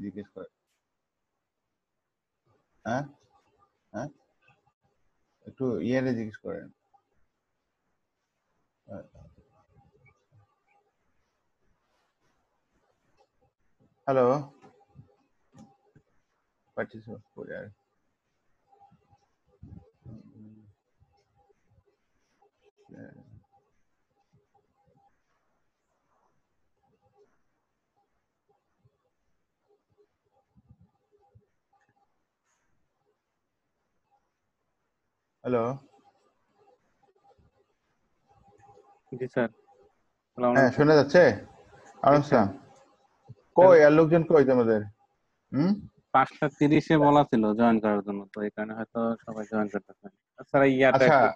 জিজ্ঞেস করেন। হ্যাঁ হ্যাঁ, একটু ইয়ারে জিজ্ঞেস করেন। হ্যালো, পার্টিসিপেট করে আর হ্যালো। জি স্যার, হ্যাঁ, শোনা যাচ্ছে? আরামসাম। স্যার কই আর লোকজন কই তোমাদের? হুম, 5:30 বলা ছিল জয়েন করার জন্য, তো এই কারণে হয়তো সবাই জয়েন করতেছে। স্যার ইয়াটা আচ্ছা, একটু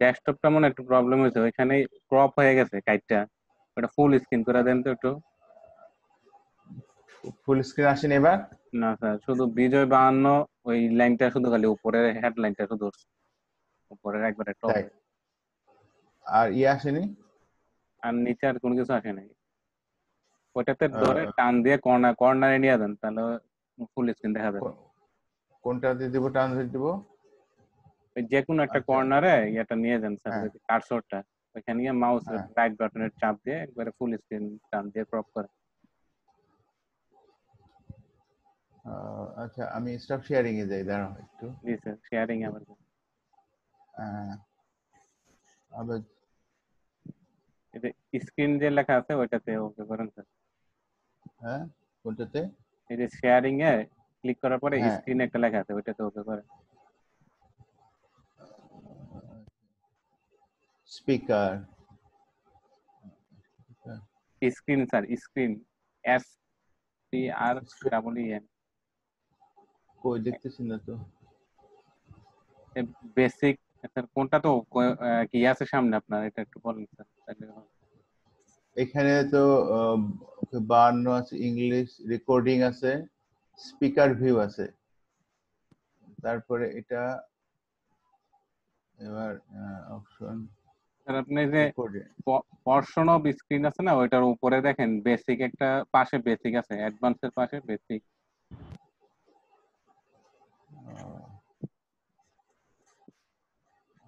ডেস্কটপটা মনে হয় একটু প্রবলেম হয়েছে, ওইখানে ক্রপ হয়ে গেছে কাইটটা, ওটা ফুল স্ক্রিন করে দেন তো একটু। ফুল স্ক্রিন আসেনি এবার? না স্যার, শুধু বিজয় 52 ওই লাইনটা শুধু, খালি উপরের হেডলাইনটা শুধু উঠছে, উপরের একবারে তাই, টপে। আর আসেনি? আর নিচে আর কোনো কিছু আসে নাই। ওইটাতে ধরে আহ, টান দিয়ে কর্নারে নিয়ে দেন, তাহলে ফুল স্ক্রিন দেখা যাবে। কোনটাতে দিব, ট্রান্সলেট দিব? ওই যে কোনো একটা আচ্ছা, কর্নারে এটা নিয়ে যান স্যার, হ্যাঁ কার্সরটা ওইখানে নিয়ে মাউসের হ্যাঁ। রাইট বাটনের চাপ দিয়ে একবারে ফুল স্ক্রিন টান দিয়ে ক্রপ করে। আচ্ছা, আমি স্টপ শেয়ারিং এ যাই, দাঁড়াও একটু। জি স্যার, শেয়ারিং আবার আহ, আবার স্ক্রিন যে লেখা আছে ওইটাতে ওকে করেন স্যার। হ্যাঁ, কোনটাতে? এই যে শেয়ারিং এ ক্লিক করার পরে হ্যাঁ, স্ক্রিনে একটা লেখা আছে, ওইটাতে ওকে করেন। Speaker. Screen sir, screen, SCREEN। কই দেখতেছি না তো। বেসিক স্যার, কোনটা তো কি আছে সামনে আপনার, এটা একটু বলেন স্যার তাহলে হবে। এখানে তো 52 আছে, ইংলিশ রেকর্ডিং আছে, স্পিকার ভিউ আছে, তারপরে এটা এবার অপশন স্যার আপনি এই যে রেকর্ডিং। পর্শন অফ স্ক্রিন আছে না, ওইটার উপরে দেখেন বেসিক একটা পাশে বেসিক আছে, অ্যাডভান্সের পাশে বেসিক।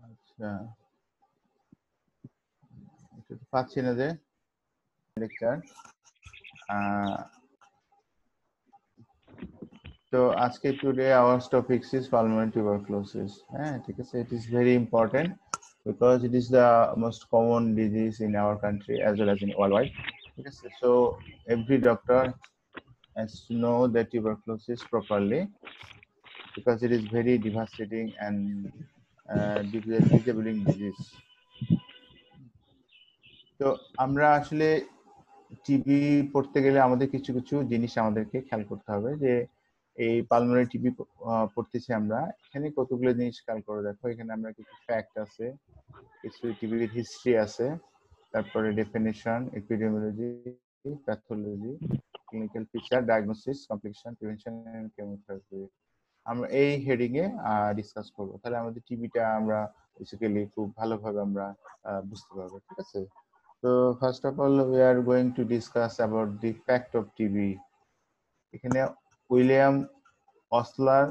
আচ্ছা, এটা তো পাচ্ছি না যে লেকচার। তো আজকে today our topic is pulmonary tuberculosis. হ্যাঁ, ঠিক আছে, ইট is very important because it is the most common disease in our country as well as in world wide. ঠিক আছে, so every doctor has to know the tuberculosis properly because it is very devastating and disabling disease. তো আমরা আসলে TB পড়তে গেলে আমাদের কিছু কিছু জিনিস আমাদেরকে খেয়াল করতে হবে, যে এই পালমোনারি টিবি পড়তেছি আমরা, এখানে কতগুলো জিনিস খেয়াল করে দেখো। এখানে আমরা কিছু ফ্যাক্ট আছে, কিছু টিবির হিস্ট্রি আছে, তারপরে definition, epidemiology, pathology, clinical picture, diagnosis, complication, prevention and chemotherapy. আমরা এই হেডিং এ ডিসকাস করবো, তাহলে আমাদের টিবিটা আমরা বেসিক্যালি খুব ভালোভাবে আমরা বুঝতে পারবো। ঠিক আছে, তো first of all we are going to discuss about the fact of TB. এখানে William Osler,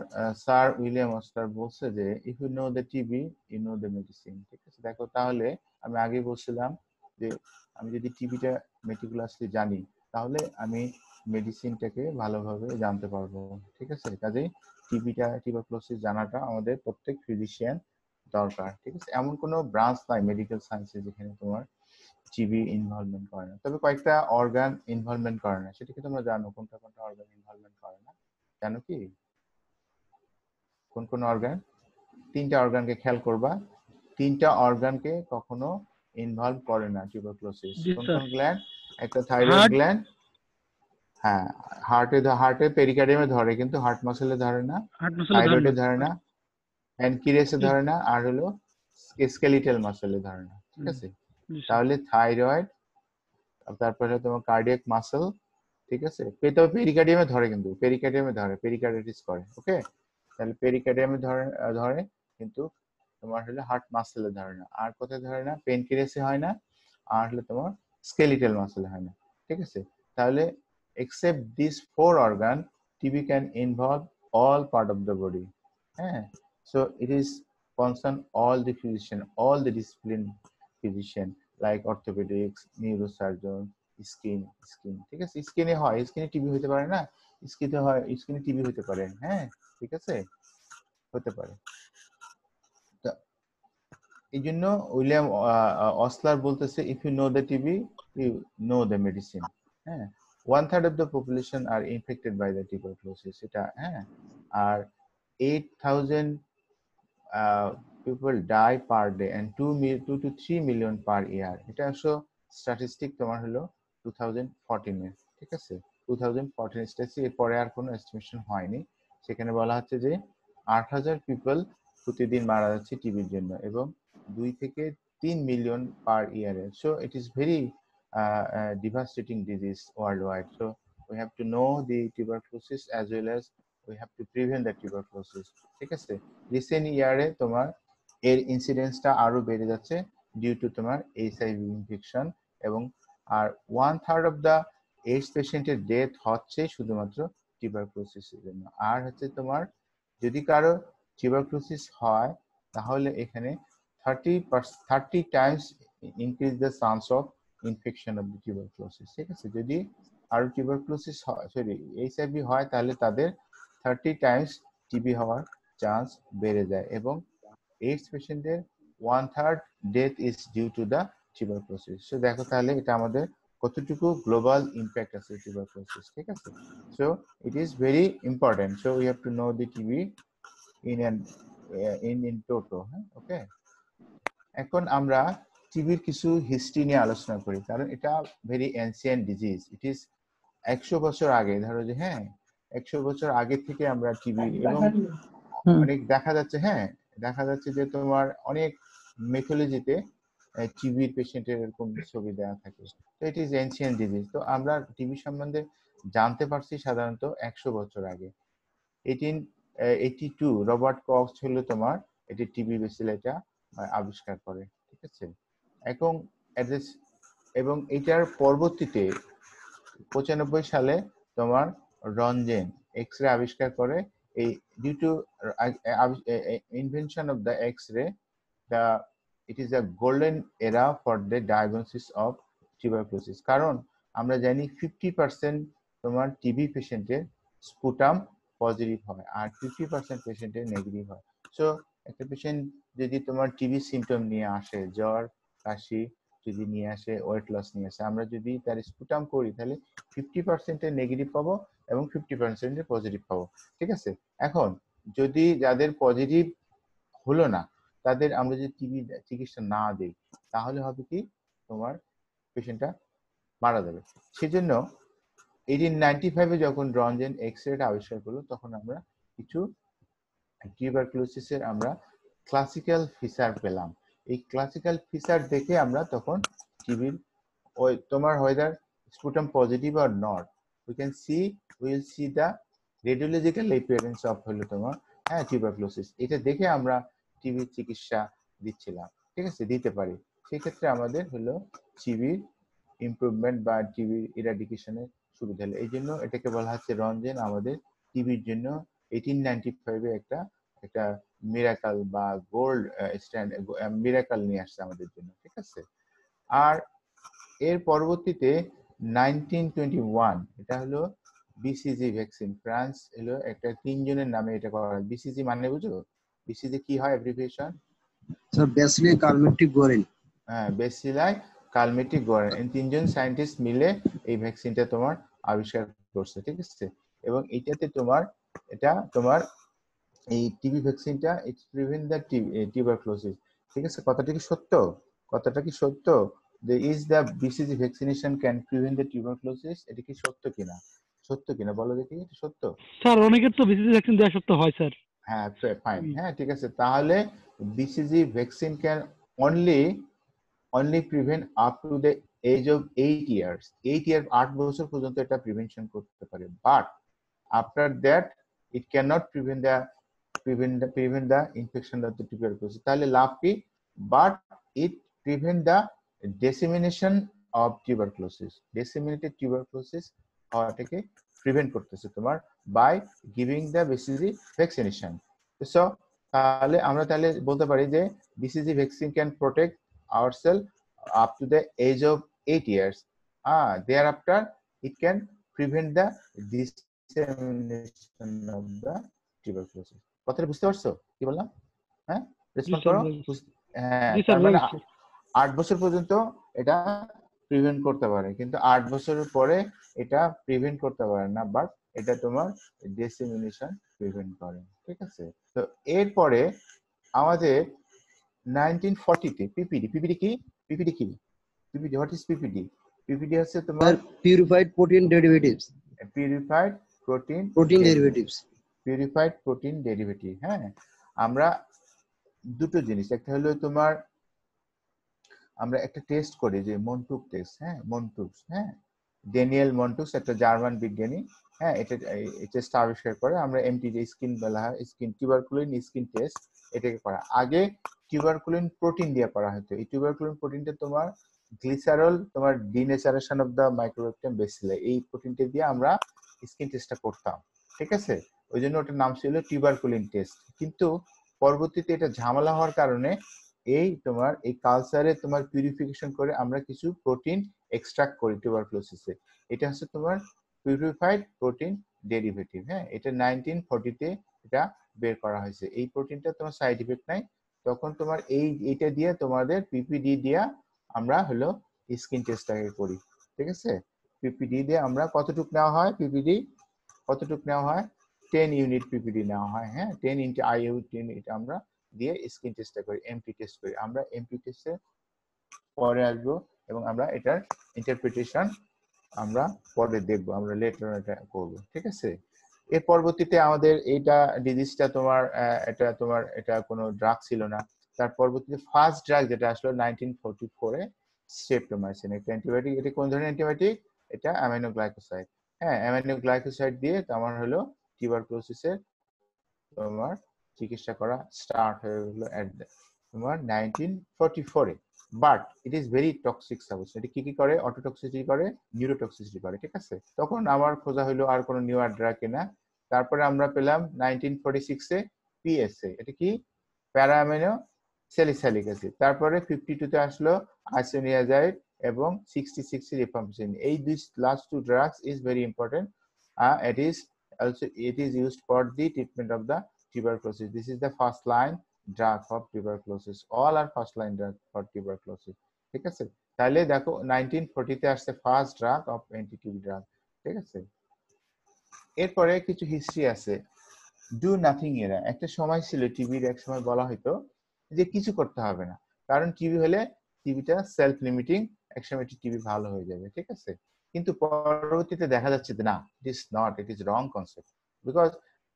sir William Osler বলছে যে if you know the TB you know the medicine. ঠিক আছে, দেখো তাহলে আমি আগে বলছিলাম যে আমি যদি টিবিটা মেটিকুলাসলি জানি, তাহলে আমি মেডিসিনটাকে ভালোভাবে জানতে পারবো। ঠিক আছে, কাজেই টিউবারকুলোসিস জানাটা আমাদের প্রত্যেক ফিজিশিয়ান দরকার। ঠিক আছে, এমন কোনো ব্রাঞ্চ নাই মেডিকেল সায়েন্সে যেখানে তোমার টিবি ইনভলভমেন্ট করে না, তবে কয়েকটা অর্গান ইনভলভমেন্ট করে না, সেটা কি তোমরা জানো কোনটা কোনটা অর্গান ইনভলভমেন্ট করে না? জানো কি কোন কোন অর্গান? তিনটা অর্গানকে খেয়াল করবা, তিনটা অর্গানকে কখনো ইনভলভ করে না টিউবারকুলোসিস। জি কোন স্যার। কোন গ্ল্যান্ড? একটা থাইরয়েড হার্ট। গ্ল্যান্ড, হ্যাঁ, হার্টে পেরিকার্ডিয়ামে ধরে কিন্তু হার্ট মাসেলে ধরে না, হার্ট মাসলে ধরে থাইরয়েডে না। ধরে না, প্যানক্রিয়াসে জি ধরে না, আর হলো স্কেলিটাল মাসেলে ধরে না। ঠিক আছে, জি স্যার। তাহলে থাইরয়েড, তারপরে তোমার কার্ডিয়াক মাসেল, ঠিক আছে, তবে পেরিকার্ডিয়ামে ধরে, কিন্তু পেরিকার্ডিয়ামে ধরে, পেরিকার্ডিটিস করে। ওকে, তাহলে পেরিকার্ডিয়ামে ধরে ধরে কিন্তু তোমার হলে হার্ট মাসেলে ধরে না। আর কোথায় ধরে না? পেনক্রিয়াসে হয় না, আর হলে তোমার স্কেলিটাল মাসেলে হয় না। ঠিক আছে, তাহলে except these 4 organs, TB can involve all part of the body. So it is concern all the physician, all the discipline physician like orthopedics, neurosurgeon, skin ঠিক আছে, স্কিনে হয়, স্কিনে টিবি হতে পারে না, স্কিনে হয়, স্কিনে টিবি হতে পারে, হ্যাঁ ঠিক আছে, হতে পারে। তো এই জন্য উইলিয়াম অসলার বলতেছে if you know the TB you know the medicine. হ্যাঁ, 1/3 of the population are infected by the tuberculosis, এটা হ্যাঁ, আর 8,000 people die per day and 2 to 3 million per year। এটা অবশ্য স্ট্যাটিস্টিক তোমার হলো 2014 এর, ঠিক আছে, 2014 স্ট্যাটিস্টিক, এর পরে আর কোনো এস্টিমেশন হয়নি। সেখানে বলা হচ্ছে যে 8,000 পিপল প্রতিদিন মারা যাচ্ছে টিবির জন্য এবং 2 থেকে 3 মিলিয়ন পার ইয়ারে। So it is very devastating disease worldwide. So we have to know the tuberculosis as well as we have to prevent the tuberculosis, ঠিক আছে। রিসেন্ট ইয়ারে তোমার এর ইনসিডেন্সটা আরো বেড়ে যাচ্ছে ডিউ টু তোমার এইচআইভি ইনফেকশন, এবং আর 1/3 অফ দা এইডস পেশেন্টের ডেথ হচ্ছে শুধুমাত্র টিউবারকুলোসিসের জন্য। আর হচ্ছে তোমার যদি কারো টিউবারকুলোসিস হয় তাহলে এখানে 30 Times increase the chance of infection of the tuberculosis, ঠিক আছে। যদি আরো টিউবারকুলোসিস হয়, সরি এইচআইভি হয়, তাহলে তাদের 30 টাইমস টিবি হওয়ার চান্স বেড়ে যায়, এবং এইডস পেশেন্টের 1/3 death is due to the tuberculosis. So দেখো তাহলে এটা আমাদের কতটুকু গ্লোবাল ইম্প্যাক্ট আছে টিউবারকুলোসিস, ঠিক আছে। So it is very important, so we have to know the TB in toto, হ্যাঁ ওকে। এখন আমরা টিবির কিছু হিস্ট্রি নিয়ে আলোচনা করি, কারণ এটা very ancient disease. It is 100 বছর আগে, ধরো যে হ্যাঁ 100 বছর আগে থেকে আমরা টিবি, এবং অনেক দেখা যাচ্ছে, হ্যাঁ দেখা যাচ্ছে যে তোমার অনেক মেথোলজিতে টিবির পেশেন্টের এরকম ছবি দেওয়া থাকে। তো ইট ইজ এনসিয়েন্ট ডিজিজ। তো আমরা টিবি সম্বন্ধে জানতে পারছি সাধারণত 100 বছর আগে। 1882 রবার্ট কক্স হলো তোমার এটি টিবি ব্যাসিলাইটা আবিষ্কার করে, ঠিক আছে। এবং এটার পরবর্তীতে 95 সালে তোমার রঞ্জেন এক্স রে আবিষ্কার করে। এই due to invention of the X ray, the it is a golden era for the diagnosis of tuberculosis. কারণ আমরা জানি 50% তোমার টিবি পেশেন্টের স্পুটাম পজিটিভ হয় আর 50% পেশেন্টের নেগেটিভ হয়। সো একটা পেশেন্ট যদি তোমার টিবি সিমটম নিয়ে আসে, জ্বর কাশি যদি নিয়ে আসে, ওয়েট লস নিয়ে আসে, আমরা যদি তার স্পুটাম করি তাহলে 50% নেগেটিভ পাবো এবং 50% পজিটিভ পাবো, ঠিক আছে। এখন যদি যাদের পজিটিভ হলো না, তাদের আমরা যদি টিবি চিকিৎসা না দিই, তাহলে হবে কি তোমার পেশেন্টটা মারা যাবে। সেজন্য 1895 যখন রঞ্জেন এক্স রেটা আবিষ্কার করলো, তখন আমরা কিছু টিউবারকুলোসিসের আমরা ক্লাসিক্যাল ফিচার পেলাম। এই ক্লাসিক্যাল ফিচার দেখে আমরা তখন টিবির ওই তোমার whether sputum positive or not, we will see the radiological appearance of হলো তোমার হ্যাঁ টিউবারকুলোসিস। এটা দেখে আমরা টিবির চিকিৎসা দিচ্ছিলাম, ঠিক আছে, দিতে পারি। সেই ক্ষেত্রে আমাদের হলো টিবির ইমপ্রুভমেন্ট বা টিবির ইরাডিকেশনের সুবিধা হলো। এই জন্য এটাকে বলা হচ্ছে রঞ্জেন আমাদের টিবির জন্য 1895 এ একটা মিরাকল বা গোল্ড স্ট্যান্ড মিরাকল নিয়ে আসছে আমাদের জন্য, ঠিক আছে। আর এর পরবর্তীতে 1921 এটা হলো বিসিজি ভ্যাকসিন। ফ্রান্স হলো একটা 3 জনের নামে এটা করা হয়। বিসিজি মানে বুঝো? বিসিজি কি হয় abbreviation? Sir bacilli Calmette Guerin. হ্যাঁ, বেসিলাই কালমেট্রিক গোরেন। এই 3 জন সায়েন্টিস্ট মিলে এই ভ্যাকসিনটা তোমার আবিষ্কার করছে, ঠিক আছে। এবং এটাতে তোমার এই টিবি ভ্যাকসিনটা ইটস প্রিভেন্ট দ্য টিউবারকুলোসিস, ঠিক আছে। কথাটা কি সত্য? কথাটা কি সত্য? is the BCG vaccination can prevent the tuberculosis? এটা কি সত্য কিনা? সত্য কিনা বলো দেখি, এটা সত্য? স্যার অনেকের তো বিসিজি ভ্যাকসিন দেওয়া সত্য হয় স্যার। হ্যাঁ ফাইন, হ্যাঁ ঠিক আছে। তাহলে BCG vaccine can only prevent up to the age of 8 years। 8 বছর পর্যন্ত এটা প্রিভেনশন করতে পারে, but after that it cannot prevent the infection of the tuberculosis। তাহলে লাভ কি? but it prevent the dissemination of tuberculosis। disseminated tuberculosis হওয়াটাকে prevent করতেছে তোমার by giving the BCG vaccination. So তাহলে আমরা তাহলে বলতে পারি যে BCG vaccine can protect ourselves up to the age of 8 years. Thereafter it can prevent the dissemination of the tuberculosis. কথাটা বুঝতে পারছো কি বললাম? হ্যাঁ, রেসপন্ড করো। হ্যাঁ, জি স্যার, তার মানে বুঝছি। 8 বছর পর্যন্ত এটা প্রিভেন্ট করতে পারে, কিন্তু 8 বছরের পরে এটা প্রিভেন্ট করতে পারে না, বাট এটা তোমার ডিসেমিনেশন প্রিভেন্ট করে। ঠিক আছে, তো এরপরে আমাদের 1940 তে পিপিডি কি? What is PPD? পিপিডি হচ্ছে তোমার purified protein derivatives. Purified protein derivatives. Purified protein derivative. হ্যাঁ, আমরা দুটো জিনিস, একটা হলো তোমার আমরা একটা টেস্ট করি যে মন্টুক টেস্ট। হ্যাঁ, মন্টুক, হ্যাঁ, ড্যানিয়েল মন্টুকস একটা জার্মান বিজ্ঞানী, হ্যাঁ, এটা এই টেস্ট আবিষ্কার করে। আমরা এমটি যে স্কিন বলা হয়, স্কিন টিউবারকুলিন স্কিন টেস্ট, এটাকে করা। আগে টিউবারকুলিন প্রোটিন দিয়ে করা হতো। এই টিউবারকুলিন প্রোটিনটা তোমার গ্লিসারল, তোমার ডিনেচারেশন অফ দ্য মাইক্রোব্যাকটেরিয়াম বেসিলি, এই প্রোটিনটা দিয়ে আমরা স্কিন টেস্টটা করতাম। ঠিক আছে, ওই জন্য ওটার নাম ছিল টিউবারকুলিন টেস্ট। কিন্তু পরবর্তীতে এটা ঝামেলা হওয়ার কারণে এই তোমার এই কালচারে তোমার পিউরিফিকেশন করে আমরা কিছু প্রোটিন এক্সট্রাক্ট করি টিউবারকুলোসিসে। এটা হচ্ছে তোমার পিউরিফাইড প্রোটিন ডেরিভেটিভ। হ্যাঁ, এটা 1940 তে এটা বের করা হয়েছে। এই প্রোটিনটা তোমার সাইড ইফেক্ট নাই। তখন তোমার এইটা দিয়ে তোমাদের পিপিডি দিয়ে আমরা হলো স্কিন টেস্টটাকে করি। ঠিক আছে, পিপিডি দিয়ে আমরা কতটুক নেওয়া হয়, পিপিডি কতটুক নেওয়া হয়, 10 ইউনিট পিপিডি নেওয়া হয়। হ্যাঁ, 10 ইন্টু IU 10 এটা আমরা দিয়ে স্কিন টেস্টটা করি, এমপি টেস্ট করি। আমরা এমপি টেস্টে পরে আসবো এবং আমরা এটার ইন্টারপ্রিটেশন আমরা পরে দেখবো, আমরা লেটার এটা করবো। ঠিক আছে, এর পরবর্তীতে আমাদের এইটা ডিজিজটা তোমার এটা কোনো ড্রাগ ছিল না। তার পরবর্তীতে ফার্স্ট ড্রাগ যেটা আসলো 1944 এ, স্ট্রেপ্টোমাইসিন, একটা অ্যান্টিবায়োটিক। এটা কোন ধরনের অ্যান্টিবায়োটিক? এটা অ্যামাইনোগ্লাইকোসাইড। হ্যাঁ, অ্যামাইনোগ্লাইকোসাইড দিয়ে তোমার হলো টিউবারকুলোসিসের তোমার চিকিৎসা করা স্টার্ট হয়ে গেলো তোমার 1944 এ। But it is very toxic substance. এটা কি করে? অটোটক্সিসিটি করে, নিউরোটক্সিসিটি করে। ঠিক আছে, তখন আমার খোঁজা হলো আর কোনো নিউ ড্রাগ কিনা। তারপরে আমরা পেলাম 1946 এ পিএসএ। এটা কি? প্যারা অ্যামিনো স্যালিসাইলিক অ্যাসিড। তারপরে 52 তে আসলো আইসোনিয়াজাইড এবং 66 এ রিফাম্পিসিন। এই দুই last two drugs is very important. it is used for the treatment of the tuberculosis. This is the first line drug for tuberculosis. All are first line drug for tuberculosis. ঠিক আছে, তাহলে দেখো 1940 তে আসছে first drug of anti-TB drug. ঠিক আছে, এরপরে কিছু হিস্ট্রি আছে। ডু নাথিং এরা একটা সময় ছিল, টিবির এক সময় বলা হতো যে কিছু করতে হবে না, কারণ টিবি হলে টিবিটা সেলফ লিমিটিং, একসময় টিবি ভালো হয়ে যাবে। ঠিক আছে, কিন্তু পরবর্তীতে দেখা যাচ্ছে যে না, it is wrong concept. Because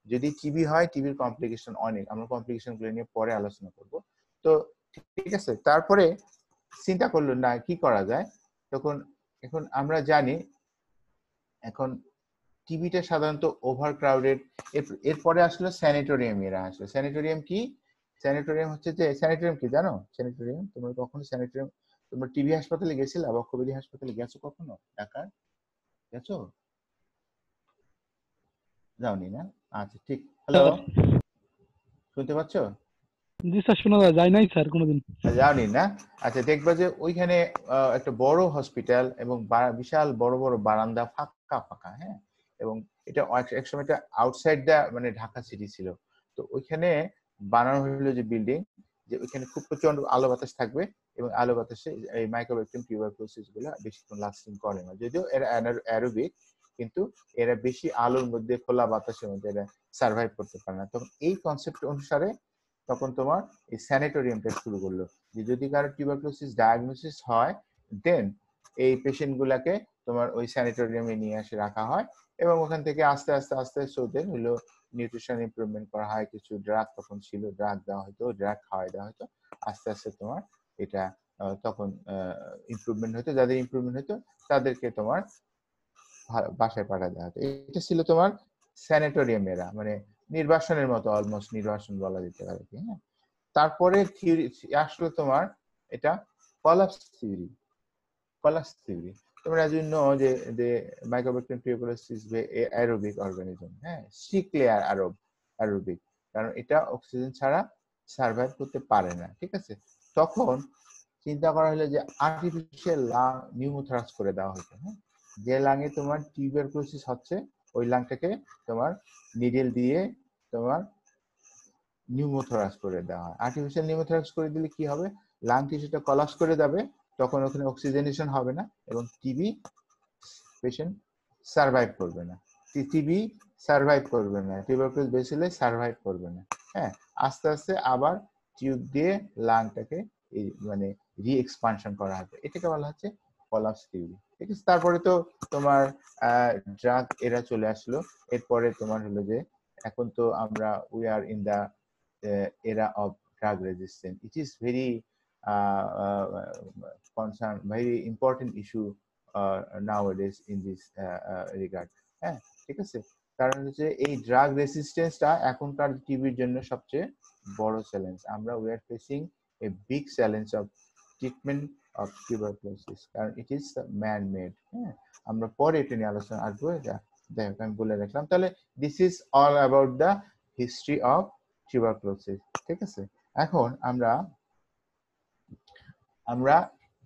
যদি টিবি হয়, টিবির কমপ্লিকেশন অনেক, আমরা কমপ্লিকেশন গুলো নিয়ে পরে আলোচনা করব। তো ঠিক আছে, তারপরে চিন্তা করলো না কি করা যায়। তখন এখন আমরা জানি এখন টিবিটা সাধারণত ওভার ক্রাউডেড। এরপরে আসলো স্যানিটোরিয়াম। এরা আসলো স্যানিটোরিয়াম কি? স্যানিটোরিয়াম হচ্ছে যে, স্যানিটোরিয়াম কি জানো? স্যানিটোরিয়াম তোমরা কখনো স্যানিটোরিয়াম, তোমরা টিবি হাসপাতালে গেছিলে? বক্ষব্যাধি হাসপাতালে গেছো কখনো? ঢাকার গেছো? যাওনি না? আচ্ছা, ঠিক। হ্যালো, শুনতে পাচ্ছ? জি স্যার, শোনা যায় নাই স্যার কোনোদিন। যাওনি না? আচ্ছা, দেখবা যে ওইখানে একটা বড় হসপিটাল এবং বিশাল বড় বড় বারান্দা, ফাঁকা ফাঁকা। হ্যাঁ, এবং এটা একসময় এটা আউটসাইড দা মানে ঢাকা সিটি ছিল। তো ওইখানে বানানো হলো যে বিল্ডিং, যে ওইখানে খুব প্রচন্ড আলো বাতাস থাকবে এবং আলো বাতাসে এই মাইক্রোব্যাকটেরিয়াম টিউবারকুলোসিস গুলো বেশিক্ষণ লাস্টিং করে না। যদিও এরা অ্যারোবিক, কিন্তু এরা বেশি আলোর মধ্যে, খোলা বাতাসের মধ্যে এরা সার্ভাইভ করতে পারে না। তখন এই কনসেপ্ট অনুসারে তখন তোমার এই স্যানিটোরিয়ামটা শুরু করলো, যে যদি কারো টিউবারকুলোসিস ডায়াগনোসিস হয়, দেন এই পেশেন্ট গুলাকে তোমার ওই স্যানিটোরিয়ামে নিয়ে এসে রাখা হয় এবং ওখান থেকে আস্তে আস্তে আস্তে ওদের হলো নিউট্রিশন ইমপ্রুভমেন্ট করা হয়। কিছু ড্রাগ তখন ছিল, ড্রাগ দেওয়া হতো, ড্রাগ খাওয়াই দেওয়া হতো। আস্তে আস্তে তোমার এটা তখন ইমপ্রুভমেন্ট হতো। যাদের ইমপ্রুভমেন্ট হতো তাদেরকে তোমার বাসায় পাঠা দেওয়া হতো। এটা ছিল তোমার স্যানিটোরিয়াম এরা, মানে নির্বাসনের মতো, অলমোস্ট নির্বাসন বলা যেতে পারে। হ্যাঁ, তারপরে থিওরি আসলো তোমার এটা কলাপস থিওরি। তোমরা as you know যে Mycobacterium tuberculosis is aerobic organism, হ্যাঁ, strictly aerobic, কারণ এটা অক্সিজেন ছাড়া সার্ভাইভ করতে পারে না, ঠিক আছে। তখন চিন্তা করা হলো যে আর্টিফিশিয়াল লাং নিউমোথরাক্স করে দেওয়া হতো, হ্যাঁ, যে লাঙে তোমার টিউবারকুলোসিস হচ্ছে ওই লাংটাকে তোমার নিডেল দিয়ে তোমার নিউমোথরাক্স করে দেওয়া হয়। আর্টিফিশিয়াল নিউমোথরাক্স করে দিলে কি হবে, লাং টিস্যুটা কলাপস করে যাবে, তখন ওখানে অক্সিজেনেশন হবে না এবং টিবি পেশেন্ট সার্ভাইভ করবে না, টিবি সার্ভাইভ করবে না, টিউবারকুলোজ বেসিলে সার্ভাইভ করবে না, হ্যাঁ। আস্তে আস্তে আবার টিউব দিয়ে লাংটাকে মানে রি এক্সপানশন করা হবে, এটাকে বলা হচ্ছে কলাপস থিওরি, ঠিক আছে। তারপরে তো তোমার ড্রাগ এরা চলে আসলো, এরপরে তোমার হলো যে এখন তো আমরা we are in the era of drug resistance. It is very concern, very important issue nowadays in this regard. হ্যাঁ, ঠিক আছে। কারণ হচ্ছে এই ড্রাগ রেসিস্টেন্সটা এখনকার টিবির জন্য সবচেয়ে বড় চ্যালেঞ্জ। আমরা we are facing a big challenge of treatment of tuberculosis, কারণ ইট ইজ ম্যান মেড। হ্যাঁ, আমরা পরে এটা নিয়ে আলোচনা আসবো, এটা যাই হোক আমি বলে রাখলাম। তাহলে this is all about the history of tuberculosis, ঠিক আছে। এখন আমরা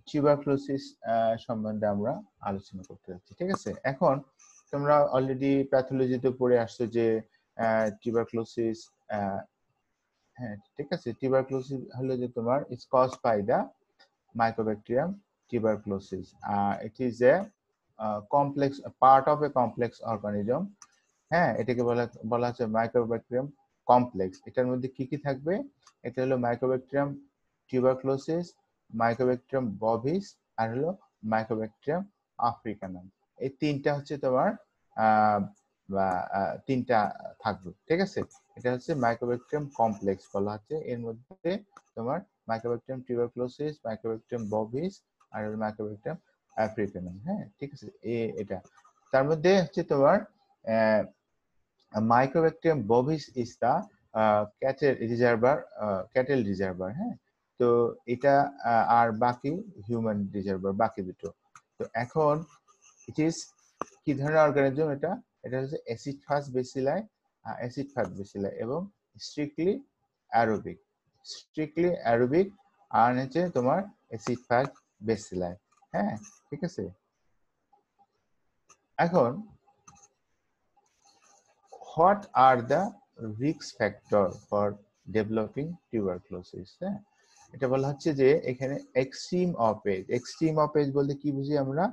টিউবারকুলোসিস সম্বন্ধে আমরা আলোচনা করতে যাচ্ছি, ঠিক আছে। এখন তোমরা অলরেডি প্যাথোলজিতে পড়ে আসছো যে টিউবারকুলোসিস, হ্যাঁ, ঠিক আছে। টিউবারকুলোসিস হলো যে তোমার it's caused by the Mycobacterium tuberculosis. It is a complex part of a complex organism. হ্যাঁ, এটাকে বলা হচ্ছে মাইক্রোব্যাকটেরিয়াম কমপ্লেক্স। এটার মধ্যে কি কি থাকবে, এটা হলো মাইক্রোব্যাকটেরিয়াম টিউবারকুলোসিস, মাইক্রোব্যাকটেরিয়াম বভিস, আর হলো মাইক্রোব্যাকটেরিয়াম আফ্রিকানাম। এই তিনটা হচ্ছে তোমার তিনটা থাকবে, ঠিক আছে। এটা হচ্ছে মাইক্রোব্যাকটেরিয়াম কমপ্লেক্স বলা হচ্ছে। এর মধ্যে তোমার মাইক্রোব্যাকটেরিয়াম টিউবারকুলোসিস, মাইক্রোব্যাকটেরিয়াম বভিস আর মাইক্রোব্যাকটেরিয়াম আফ্রিকানাম, হ্যাঁ, ঠিক আছে। এটা তার মধ্যে হচ্ছে তোমার Mycobacterium bovis is the cattle reservoir, হ্যাঁ। তো এটা আর বাকি হিউম্যান রিজার্ভার, বাকি দুটো। তো এখন ইট ইজ কি ধরনের অর্গানিজম, এটা হচ্ছে অ্যাসিড ফাস্ট বেসিলাই, এবং স্ট্রিক্টলি অ্যারোবিক আর হচ্ছে তোমার অ্যাসিড ফাস্ট বেসিলাই, হ্যাঁ, ঠিক আছে। এখন what are the risk factor for developing tuberculosis? হ্যাঁ, এটা বলা হচ্ছে যে এখানে এক্সট্রিম অফ এজ বলতে কি বুঝি আমরা,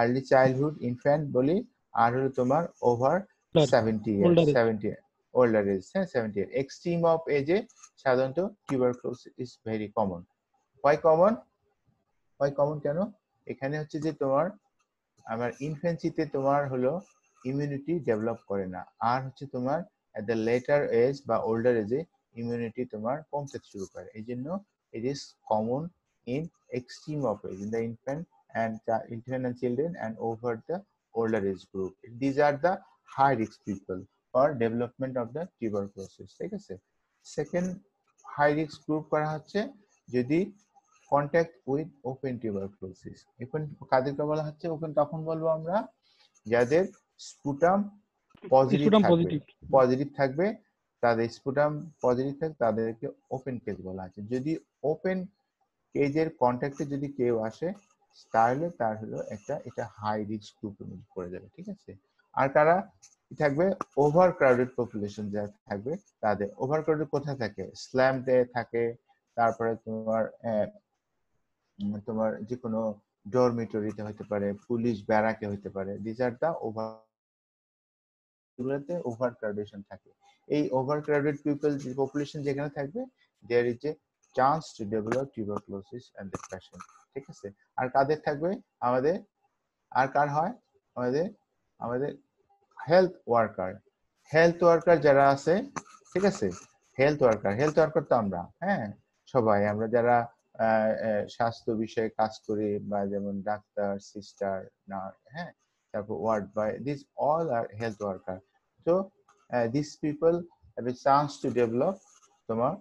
আর্লি চাইল্ডহুড, ইনফ্যান্ট বলি, আর হলো তোমার ওভার 70 ইয়ার, ওল্ডার এজ, হ্যাঁ, 70 ইয়ার। এক্সট্রিম অফ এজে সাধারণত tuberculosis is very common. Why common কেন, এখানে হচ্ছে যে তোমার আমার ইনফ্যান্সিতে তোমার হলো ইমিউনিটি ডেভেলপ করে না, আর হচ্ছে তোমার এট দ্য লেটার এজ বা ওল্ডার এজে ইমিউনিটি তোমার কমতে শুরু করে। এই জন্য it is common in extreme of age in the infant and children and over the older age group. These are the high risk people for development of the tuberculosis, ঠিক আছে। Second high risk group করা হচ্ছে যদি contact with open tuberculosis. এখন কাদেরকে বলা হচ্ছে open, তখন বলবো আমরা যাদের স্পুটাম পজিটিভ থাকবে, তাদের স্পুটাম পজিটিভ থাকবে তাদেরকে ওপেন কেস বলা আছে। যদি ওপেন কেজের কন্ট্যাক্টে যদি কেউ আসে তাহলে তার হলো এটা হাই রিস্ক গ্রুপের মধ্যে পড়ে যাবে, ঠিক আছে। আর কারা থাকবে, ওভার ক্রাউডেড পপুলেশন যারা থাকবে তাদের। ওভার ক্রাউডেড কোথায় থাকে, স্ল্যামে থাকে, তারপরে তোমার যে কোনো ডরমিটরিতে হতে পারে, পুলিশ ব্যারাকে হতে পারে। দিস আর দা ওভার ক্রাউডেশন থাকে। এই ওভার ক্রাউডেড পপুলেশন যেখানে থাকবে there is a chance to develop tuberculosis and the patient, ঠিক আছে। আর কাদের থাকবে, আমাদের আর কার হয়, আমাদের হেলথ ওয়ার্কার যারা আছে, ঠিক আছে। হেলথ ওয়ার্কার তো আমরা, হ্যাঁ, সবাই আমরা যারা স্বাস্থ্য বিষয়ে কাজ করি, বা যেমন ডাক্তার, সিস্টার, নার্স, হ্যাঁ, তারপর ward boy, this all are health worker. So this people have a chance to develop তোমার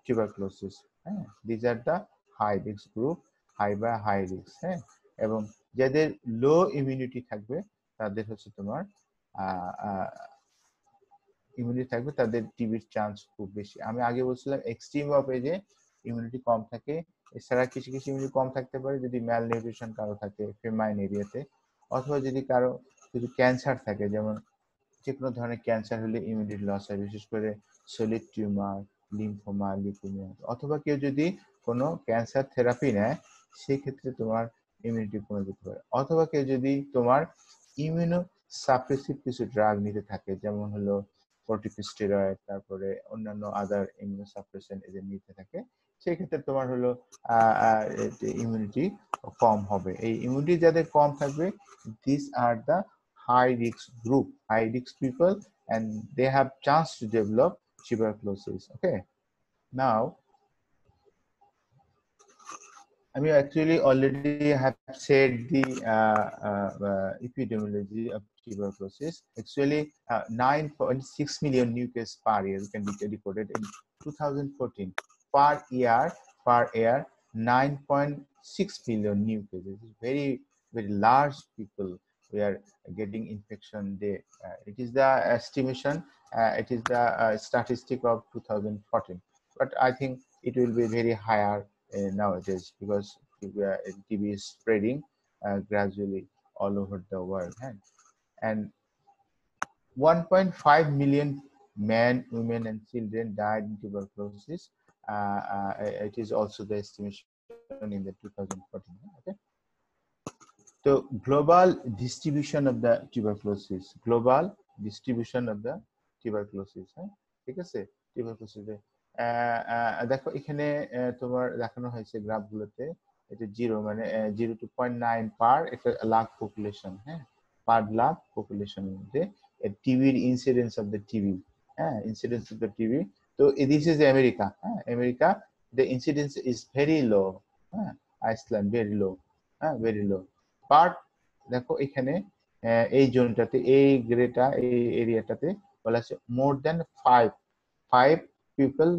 টিউবারকুলোসিস, হ্যাঁ। This are the high risk group, high risk, হ্যাঁ। এবং যাদের লো ইমিউনিটি থাকবে তাদের হচ্ছে তোমার ইমিউনিটি থাকবে তাদের টিবির চান্স খুব বেশি। আমি আগে বলছিলাম এক্সট্রিম অফ এজে ইমিউনিটি কম থাকে, এছাড়া কিছু কিছু ইমিউনিটি কম থাকতে পারে যদি ম্যাল নিউট্রিশন কারো থাকে ফেমাইন এরিয়াতে, অথবা যদি কারো যদি ক্যান্সার থাকে, যেমন যে কোনো ধরনের ক্যান্সার হলে ইমিউনিটি লস হয়, বিশেষ করে সলিড টিউমার, লিম্ফোমা, লিউকেমিয়া, অথবা কেউ যদি কোনো ক্যান্সার থেরাপি নেয় সেই ক্ষেত্রে তোমার ইমিউনিটি কমে যেতে পারে, অথবা কেউ যদি তোমার ইমিউনো সাপ্রেসিভ কিছু ড্রাগ নিতে থাকে, যেমন হলো কর্টিকোস্টেরয়েড, তারপরে অন্যান্য আদার ইমিউনো সাপ্রেসেন্ট এদের নিতে থাকে, সেই ক্ষেত্রে তোমার হলো ইমিউনিটি কম হবে। এই ইমিউনিটি যাদের কম থাকবে, this are the high risk group, high risk people, and they have chance to develop tuberculosis. Okay, now I mean actually already have said the epidemiology of tuberculosis. Actually 9.6 million new cases per year can be recorded in 2014. Per year 9.6 million new cases. Very large people we are getting infection. It is the estimation, it is the statistic of 2014, but I think it will be very higher nowadays, because TB is spreading gradually all over the world, and 1.5 million men, women, and children died in tuberculosis. It is also the estimation in the 2014. Okay. So global distribution of the tuberculosis, হ্যাঁ, ঠিক আছে, tuberculosis দেখো এখানে তোমার দেখানো হয়েছে গ্রাফগুলোতে, এটা 0 মানে 0 to 0.9 পার একটা লাখ পপুলেশন, হ্যাঁ, পার লাখ পপুলেশনের মধ্যে টিবির ইনসিডেন্স অফ দ্য টিবি, হ্যাঁ, ইনসিডেন্স অফ দ্য টিবি। তো দিস ইজ আমেরিকা, হ্যাঁ, America the incidence is very low, হ্যাঁ, আইসল্যান্ড ভেরি লো, হ্যাঁ, ভেরি লো। বাট দেখো এখানে এই জোনটাতে, এই গ্রেটা, এই এরিয়াটাতে বলা আছে মোর দেন 5 পিপল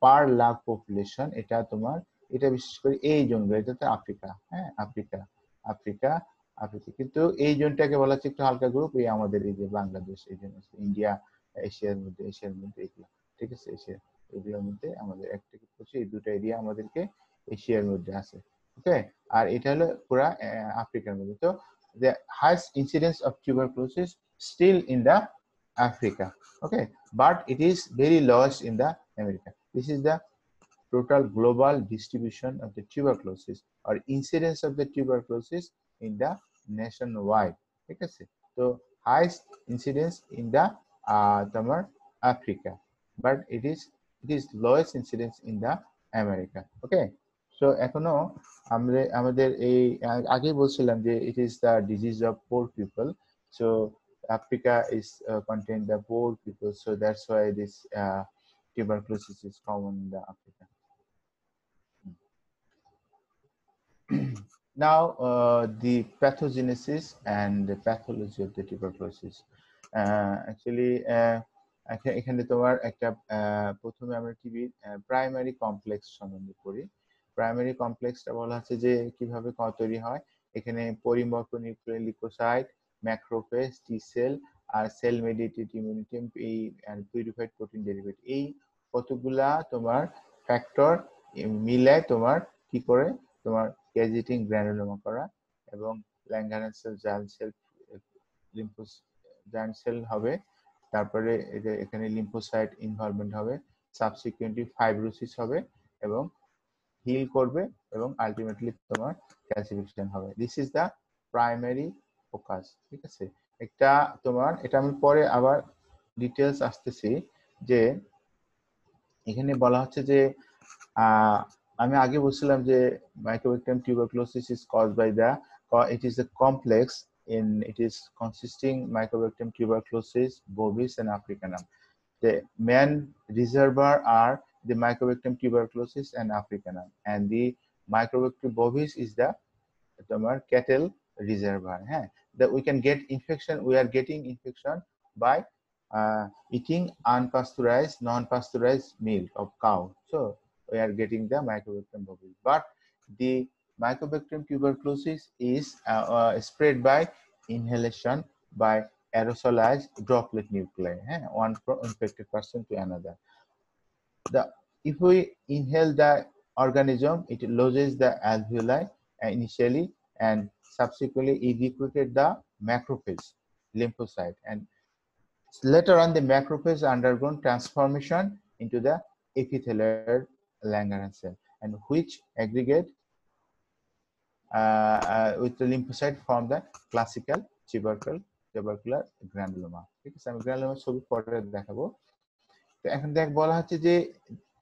পার লাখ পপুলেশন। এটা তোমার, এটা বিশেষ করে এই জোনগুলো, এটাতে আফ্রিকা, হ্যাঁ, আফ্রিকা, কিন্তু এই জোনটাকে বলা হচ্ছে একটু হালকা গ্রুপ, এই আমাদের এই যে বাংলাদেশ, এই জন্য ইন্ডিয়া, এশিয়ার মধ্যে এগুলো, ঠিক আছে, এশিয়া এগুলোর মধ্যে আমাদের একটা হচ্ছে এই দুটো এরিয়া আমাদেরকে এশিয়ার মধ্যে আছে। ওকে, আর এটা হলো পুরা আফ্রিকার মধ্যে। তো the highest incidence of tuberculosis still in the Africa, okay, but it is very lowest in the America. This is the total global distribution of the tuberculosis or incidence of the tuberculosis in the nationwide, ঠিক আছে। তো highest incidence in the তোমার Africa, but it is lowest incidence in the America, okay. So এখনো আমাদের এই আগে বলছিলাম যে it is the disease of poor people, so Africa is contain the poor people, so that's why this tuberculosis is common in the Africa. Now the pathogenesis and the pathology of the tuberculosis. Actually এখানে তোমার একটা প্রথমে আমরা টিবির primary complex সম্বন্ধে পড়ি। Primary কমপ্লেক্সটা বলা হচ্ছে যে কিভাবে তৈরি হয়। এখানে পরিমার্ক nuclear leucocyte, macrophage, T cell আর সেল মেডিয়েটেড ইমিউনিটি, এই পিউরিফাইড প্রোটিন ডেরিভেটিভ, এই কতগুলা তোমার ফ্যাক্টর মিলে তোমার কি করে তোমার ক্যাজিটিং গ্র্যানুলোমা করা, এবং ল্যাঙ্গারহ্যান্স সেল, জায়ান্ট সেল, লিম্ফোস জায়ান্ট সেল হবে, তারপরে এখানে লিম্ফোসাইট ইনভলভমেন্ট হবে, সাবসিকুয়েন্টলি ফাইব্রোসিস হবে এবং হিল করবে, এবং আলটিমেটলি তোমার ক্যালসিফিকেশন হবে। This is the primary focus, ঠিক আছে। একটা তোমার, এটা আমি পরে আবার ডিটেলস আসতেছি, যে এখানে বলা হচ্ছে যে আমি আগে বলছিলাম যে Mycobacterium tuberculosis is caused by it is a complex it is consisting Mycobacterium tuberculosis, bovis and africanum. The main reservoir are the Mycobacterium tuberculosis and africanum, and the Mycobacterium bovis is the cattle reservoir. That we can get infection, we are getting infection by eating unpasteurized, non-pasteurized milk of cow, so we are getting the Mycobacterium bovis. But the Mycobacterium tuberculosis is spread by inhalation by aerosolized droplet nuclei, one from infected person to another. If we inhale the organism, it loses the alveoli initially, and subsequently it recruited the macrophage lymphocyte, and later on the macrophage undergone transformation into the epithelial Langerhans cell, and which aggregate with the lymphocyte from the classical tubercular granuloma. ঠিক আছে, আমি granuloma ছবি পরে দেখাবো। তো এখন দেখ বলা হচ্ছে যে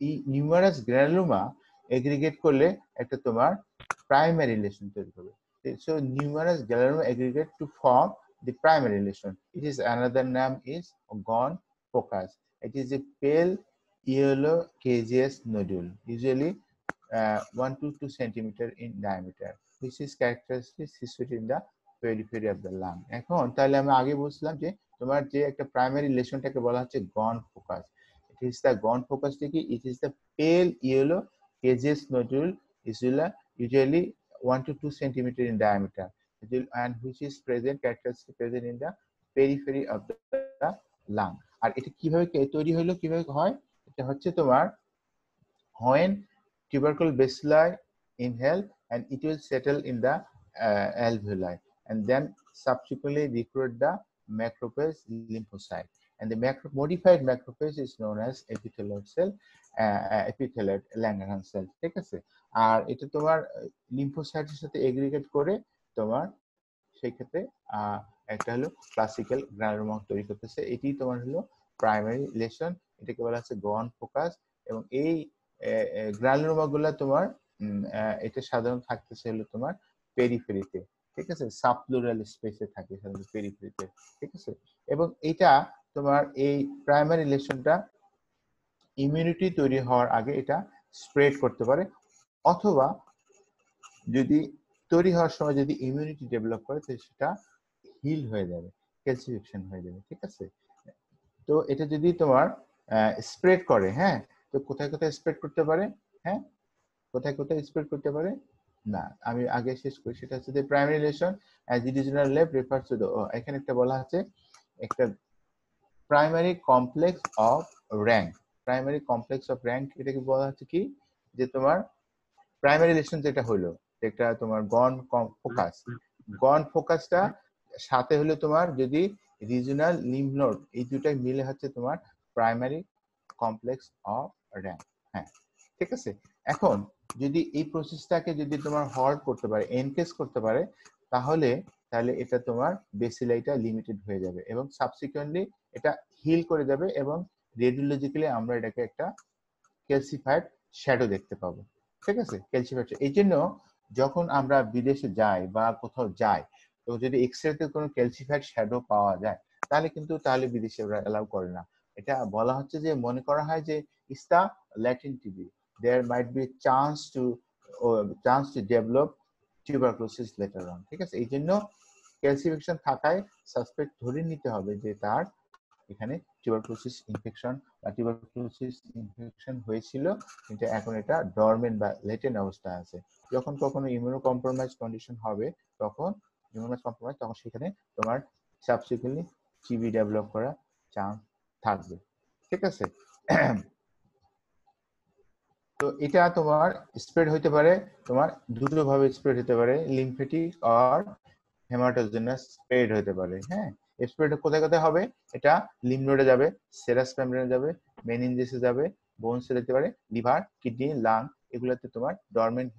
এই নিউমারাস গ্রানুলোমা এগ্রিগেট করলে একটা তোমার প্রাইমারি রিলেশন তৈরি করবে। So numerous granuloma aggregate to form the primary lesion. It is another name is gone focus. It is a pale yellow caseous nodule, usually 1 to 2 centimeter in diameter, which is characteristic situated in the periphery of the lung. এখন তাহলে আমি আগে বলছিলাম যে তোমার যে একটা primary লেশনটাকে বলা হচ্ছে গন focus. It is the gone focus থেকে it is the pale yellow caseous nodule, usually 1 to 2 centimeter in diameter, and which is characteristic present in the periphery of the lung. আর এটা কিভাবে তৈরি হলো, কিভাবে হয়, এটা হচ্ছে তোমার when tubercle bacilli inhale and it will settle in the alveoli, and then subsequently recruit the macrophage lymphocyte, and the modified macrophage is known as epithelial cell, epithelial Langerhans cell. ঠিক আছে, আর এটা তোমার লিম্ফোসাইটের সাথে এগ্রিগেট করে তোমার সেই ক্ষেত্রে একটা হলো ক্লাসিক্যাল গ্রানুলোমা তৈরি করতেছে। এটি তোমার হলো প্রাইমারি লেশন, এটাকে বলা হচ্ছে গন ফোকাস। এবং এই গ্রানুলোমা গুলা তোমার এটা সাধারণত থাকতেছে হলো তোমার পেরিফেরিতে, ঠিক আছে, সাবপ্লুরাল স্পেসে থাকে সাধারণত পেরিফেরিতে, ঠিক আছে। এবং এটা তোমার এই প্রাইমারি লেশনটা ইমিউনিটি তৈরি হওয়ার আগে এটা স্প্রেড করতে পারে, অথবা যদি তৈরি হওয়ার সময় যদি ইমিউনিটি ডেভেলপ করে তো সেটা হিল হয়ে যাবে, ক্যালসিফিকেশন হয়ে যাবে, ঠিক আছে। তো এটা যদি তোমার স্প্রেড করে, তো কোথায় কোথায় স্প্রেড করতে পারে, কোথায় কোথায় স্প্রেড করতে পারে না, আমি আগে শেষ করি। সেটা হচ্ছে যে primary lesion as it is in left refers to the, এখানে একটা বলা আছে একটা primary complex of Ranke. Primary complex of Ranke এটাকে বলা হচ্ছে কি, যে তোমার প্রাইমারি লেশন যেটা হলো এটা তোমার গন ফোকাসটা সাথে হলো তোমার যদি রিজিওনাল লিম্ফ নোড, এই দুটাই মিলে হচ্ছে তোমার প্রাইমারি কমপ্লেক্স অফ র্যাঙ্ক। ঠিক আছে। এখন যদি এই প্রসেসটাকে যদি তোমার হল্ট করতে পারে, এনকেজ করতে পারে, তাহলে এটা তোমার বেসিলাইটা লিমিটেড হয়ে যাবে এবং সাবসিকুয়েন্টলি এটা হিল করে যাবে, এবং রেডিওলজিক্যালি আমরা এটাকে একটা ক্যালসিফাইড শ্যাডো দেখতে পাবো, ঠিক আছে। ক্যালসিফাইড, এই জন্য যখন আমরা বিদেশে যাই বা কোথাও যাই, তো যদি এক্সরেতে কোনো ক্যালসিফাইড শ্যাডো পাওয়া যায় তাহলে বিদেশে ওরা অ্যালাউ করে না। এটা বলা হচ্ছে যে মনে করা হয় যে it's the latent TB, there might be chance to develop tuberculosis later on, ঠিক আছে। এই জন্য ক্যালসিফিকেশন থাকায় সাসপেক্ট ধরে নিতে হবে যে তার এখানে টিউবারকুলোসিস ইনফেকশন হয়েছিল, কিন্তু এখন এটা ডরমেন্ট বা লেটেন্ট অবস্থায় আছে। যখন কখনো ইমিউনো কম্প্রোমাইজ কন্ডিশন হবে তখন সেখানে তোমার সাবসিকুয়েন্টলি টিবি ডেভেলপ করার চান্স থাকবে, ঠিক আছে। তো এটা তোমার স্প্রেড হতে পারে, তোমার দুটো ভাবে স্প্রেড হতে পারে, লিম্ফেটিক আর হেমাটোজেনাস স্প্রেড হতে পারে। স্প্রেড কোথায় কোথায় হবে, এটা লিম্ফ নোডে যাবে, সেরাস মেমব্রেনে যাবে, মেনিনজেসে যাবে, বোনসে যেতে পারে, লিভার, কিডনি, লাং, এগুলোতে তোমার ডরমেন্ট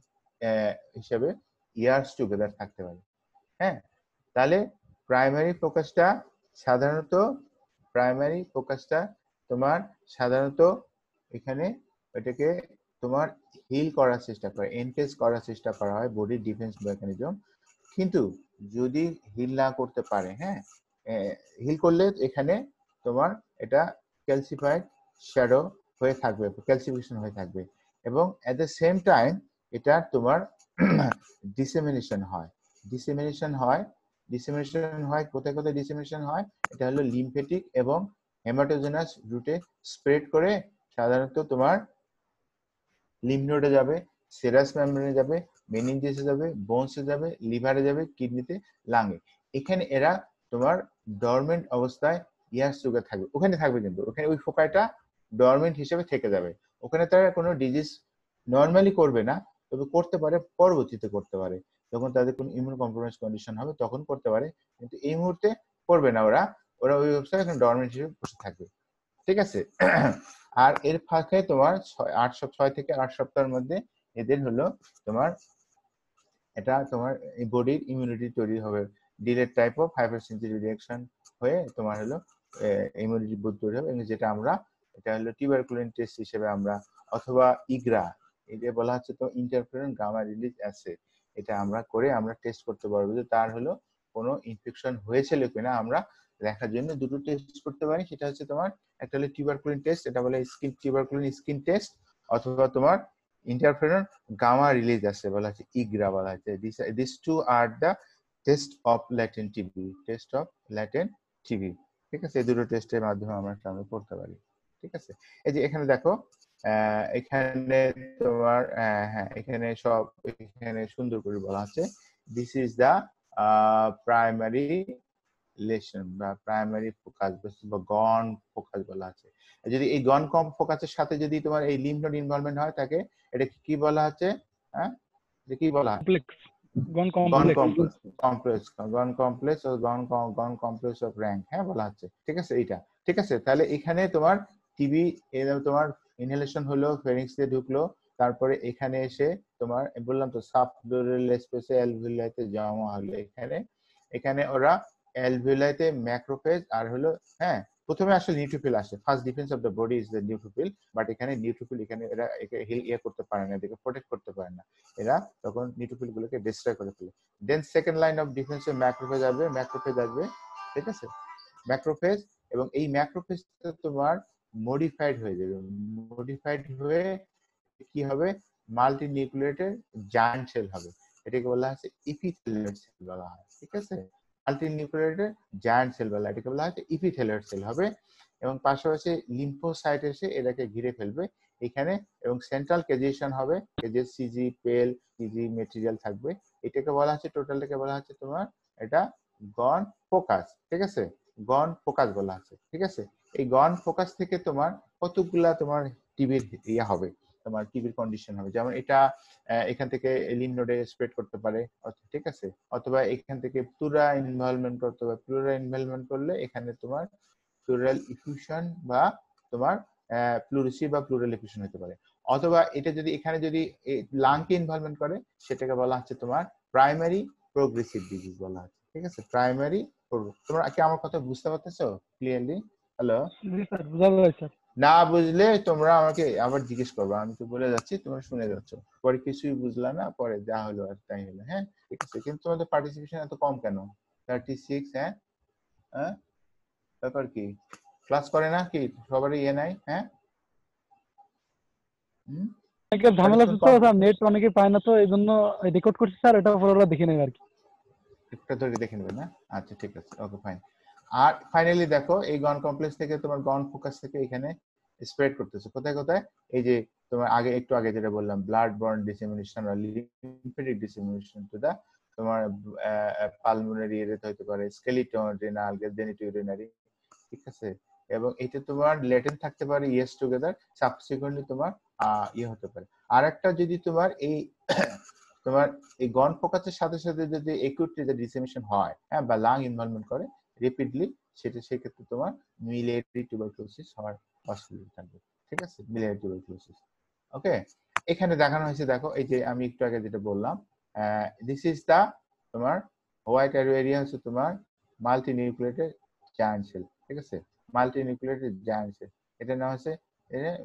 হিসেবে ইয়ার্স টুগেদার থাকতে পারে। তাহলে প্রাইমারি ফোকাসটা সাধারণত এখানে এটাকে তোমার হিল করার চেষ্টা করে, এনকেজ করার চেষ্টা করা হয়, বডি ডিফেন্স মেকানিজম। কিন্তু যদি হিল না করতে পারে, হিল করলে এখানে তোমার এটা ক্যালসিফাইড শ্যাডো হয়ে থাকবে, ক্যালসিফিকেশন হয়ে থাকবে, এবং এট দ্য সেম টাইম এটা তোমার ডিসেমিনেশন হয় কোথায় কোথায় ডিসেমিনেশন হয়, এটা হলো লিম্ফেটিক এবং হেমাটোজেনাস রুটে স্প্রেড করে, সাধারণত তোমার লিম্ফ নোডে যাবে, সেরাস মেমব্রেনে যাবে, মেনিনজেসে যাবে, বোনসে যাবে, লিভারে যাবে, কিডনিতে, লাঙে। এখানে এরা তোমার ডরমেন্ট অবস্থায় ইয়ার্স যুগে থাকবে, ওখানে থাকবে, কিন্তু ওখানে ওই ফোকাইটা ডরমেন্ট হিসেবে থেকে যাবে। ওখানে তারা কোনো ডিজিজ নর্মালি করবে না, তবে করতে পারে, পরবর্তীতে করতে পারে, যখন তাদের কোনো ইমিউন কম্প্রোমাইজ কন্ডিশন হবে তখন করতে পারে, কিন্তু এই মুহূর্তে করবে না। ওরা ওরা ওই অবস্থায় এখন ডরমেন্ট হিসেবে বসে থাকবে, ঠিক আছে। আর এর ফাঁকে তোমার 6 থেকে 8 সপ্তাহের মধ্যে এদের হলো তোমার এটা তোমার বডির ইমিউনিটি তৈরি হবে, delayed type of hyper sensitive reaction হয়ে তোমার হলো ইমিউনিটি বুস্ট তৈরি হবে, যেটা আমরা এটা হলো টিউবারকুলিন টেস্ট হিসেবে আমরা, অথবা ইগ্রা, এটা বলা হচ্ছে তো ইন্টারফেরন গামা রিলিজ অ্যাসে, এটা আমরা করে আমরা টেস্ট করতে পারবো যে তার হলো কোনো ইনফেকশন হয়েছিল কিনা আমরা দেখার জন্য দুটো টেস্ট করতে পারি। সেটা হচ্ছে তোমার একটা হলো টিউবারকুলিন টেস্ট, এটা বলে স্কিন টিউবারকুলিন স্কিন টেস্ট, অথবা তোমার ইন্টারফেরন গামা রিলিজ আছে বলা হচ্ছে ইগ্রা বলা হচ্ছে। This two are the test of latent TB, test of latent TB, ঠিক আছে। এই দুটো টেস্টের মাধ্যমে আমরা করতে পারি, ঠিক আছে। এই যে এখানে দেখো এখানে তোমার হ্যাঁ এখানে সব এখানে সুন্দর করে বলা আছে, this is the primary lesion বা প্রাইমারি ফোকাস বা গন ফোকাস বলা আছে। যদি এই গন কম ফোকাসের সাথে যদি তোমার এই লিম্ফ নোড ইনভলভমেন্ট হয় থাকে, এটা কি বলা হচ্ছে? হ্যাঁ, এটা কি বলা? Complex, Ghon Ghon complex. Complex, Ghon complex ও গন কমপ্লেক্স অফ র্যাঙ্ক, হ্যাঁ বলা হচ্ছে, ঠিক আছে। এইটা ঠিক আছে। তাহলে এখানে তোমার টিবি তোমার ইনহেলেশন হলো, ফেরিংস দিয়ে ঢুকলো, তারপরে এখানে এসে তোমার বললাম তো সাবডুরাল স্পেসে অ্যালভিওলাইতে জমা হলো। এখানে এখানে ওরা অ্যালভিওলাইতে ম্যাক্রোফেজ আর হলো হ্যাঁ প্রথমে আসলে নিউট্রোফিল আসে, first defence of the body is the neutrophil, but এখানে নিউট্রোফিল এখানে এরা ইয়ে করতে পারে না, এদেরকে প্রোটেক্ট করতে পারে না, এরা তখন নিউট্রোফিল গুলোকে ডিস্ট্রয় করে ফেলে। দেন সেকেন্ড লাইন অফ ডিফেন্সে ম্যাক্রোফেজ আসবে, ঠিক আছে, ম্যাক্রোফেজ। এবং এই ম্যাক্রোফেজটা তোমার মডিফাইড হয়ে যাবে, মডিফাইড হয়ে কি হবে, মাল্টি নিউক্লিয়েটেড জায়ান্ট সেল হবে, এটাকে বলা হচ্ছে ইপিথেলিয়েট সেল বলা হয়, ঠিক আছে। মাল্টি নিউক্লিয়েটেড জায়ান্ট সেল বলা, এটাকে বলা হচ্ছে ইপিথেলিয়েট সেল হবে। এবং পাশাপাশি লিম্ফোসাইট এসে এটাকে ঘিরে ফেলবে এখানে, এবং সেন্ট্রাল কেজিয়েশন হবে, কেজিএস সিজি পেল সিজি মেটেরিয়াল থাকবে, এটাকে বলা হচ্ছে টোটালটাকে বলা হচ্ছে তোমার এটা গন ফোকাস, ঠিক আছে, গন ফোকাস বলা আছে, ঠিক আছে। এই গন ফোকাস থেকে তোমার কতগুলা তোমার টিবির ইয়া হবে, তোমার টিবির কন্ডিশন হবে, যেমন এটা এখান থেকে লিম্ফ নোডে স্প্রেড করতে পারে, ঠিক আছে, অথবা এখান থেকে প্লুরা ইনভলভমেন্ট করতে পারে, প্লুরা ইনভলভমেন্ট করলে এখানে তোমার প্লুরাল ইফিউশন বা তোমার প্লুরিসি বা প্লুরাল ইফিউশন হতে পারে, অথবা এটা যদি এখানে যদি লাংকে ইনভলভমেন্ট করে সেটাকে বলা হচ্ছে তোমার প্রাইমারি প্রোগ্রেসিভ ডিজিজ বলা হচ্ছে, ঠিক আছে, প্রাইমারি। তোমরা কি আমার কথা বুঝতে পারতেছো ক্লিয়ারলি? হ্যালো, জি স্যার, বুঝা যায় স্যার। না বুঝলে তোমরা আমাকে আবার জিজ্ঞেস করবে, আমি তো বলে যাচ্ছি তোমরা শুনে যাচ্ছ, পরে কিছুই বুঝলা না, পরে যা হলো আর তাই হলো, হ্যাঁ ঠিক আছে। কিন্তু তোমাদের পার্টিসিপেশন এত কম কেন? 36, হ্যাঁ হ্যাঁ ব্যাপার কি? ক্লাস করে না কি সবারই ইয়ে নাই? হ্যাঁ অনেকে ঝামেলা তো স্যার, নেট অনেকে পায় না, তো এই জন্য রেকর্ড করছি স্যার, এটা পরে ওরা দেখে নেবে আর কি। একটা ধরে দেখে নেবে না? আচ্ছা ঠিক আছে, ওকে ফাইন। আর ফাইনালি দেখো এই গন কমপ্লেক্স থেকে তোমার গন ফোকাস থেকে এখানে স্প্রেড করতেছে কোথায় কোথায়, এই যে তোমার আগে একটু আগে যেটা বললাম ব্লাড বর্ন ডিসেমিনেশন আর লিম্ফেটিক ডিসেমিনেশন টু দা তোমার পালমোনারি এরিয়াতে হতে পারে, স্কেলিটন, রেনাল, জেনিটোইউরিনারি, ঠিক আছে। এবং এটা তোমার লেটেন্ট থাকতে পারে ইয়েস টুগেদার, সাবসিকুয়েন্টলি তোমার ইয়ে হতে পারে। আর একটা যদি তোমার এই তোমার এই গন ফোকাসের সাথে সাথে যদি একুইট ডিসেমিনেশন হয়, হ্যাঁ, বা লাং ইনভলভমেন্ট করে রিপিডলি, সেটা সেক্ষেত্রে তোমার মিলিয়ারি টিউবারকুলোসিস হওয়ার পসিবিলিটি থাকবে, ঠিক আছে, মিলিয়ারি টিউবারকুলোসিস। ওকে, এখানে দেখানো হয়েছে, দেখো এই যে আমি একটু আগে যেটা বললাম, দিস ইজ দা তোমার হোয়াইট অ্যারো এরিয়া হচ্ছে তোমার মাল্টি নিউক্লিয়েটেড জায়ান্ট সেল, ঠিক আছে, মাল্টি নিউক্লিয়েটেড জায়ান্ট সেল, এটার নাম হচ্ছে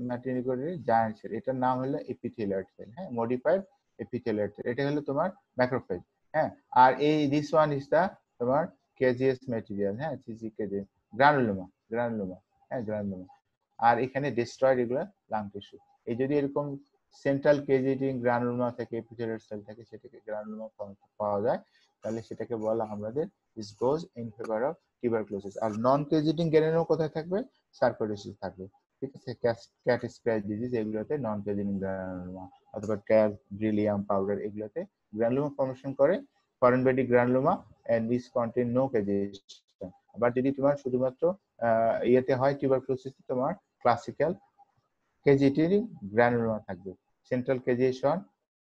মাল্টি নিউক্লিয়েটেড জায়ান্ট সেল, এটার নাম হলো এপিথেলিয়েট সেল, হ্যাঁ, মডিফাইড এপিথেলিয়েট সেল, এটা হলো তোমার ম্যাক্রোফেজ, হ্যাঁ। আর এই দিস ওয়ান ইজ দা তোমার কেজিএস ম্যাটেরিয়াল, হ্যাঁ, সিসিকেজি গ্রানুলোমা, হ্যাঁ গ্রানুলোমা। আর এখানে ডিস্ট্রয়েড এগুলো লাং টিস্যু। এই যদি এরকম সেন্ট্রাল কেজিটিং গ্রানুলোমা থেকে এপিথেলিয়েট সেল থেকে সেটাকে গ্রানুলোমা পাওয়া যায়, তাহলে সেটাকে বলা আমাদের this goes in favour of tuberculosis. আর নন কেজিটিং গ্রানুলোমা কোথায় থাকবে? সার্কোইডোসিস থাকবে। ঠিক আছে, ক্যাট স্প্যাচ ডিজিজ এগুলোতে নন কেজিনিক গ্রানুলোমা, অথবা ক্যাট ব্রিলিয়াম পাউডার এগুলোতে গ্রানুলোমা ফর্মেশন করে, foreign body granuloma and this contain no caseation. আবার যদি তোমার শুধুমাত্র ইয়েতে হয় টিউবারকুলোসিসে, তোমার ক্লাসিক্যাল কেজিয়েটিভ গ্রানুলোমা থাকবে, সেন্ট্রাল কেজিয়েশন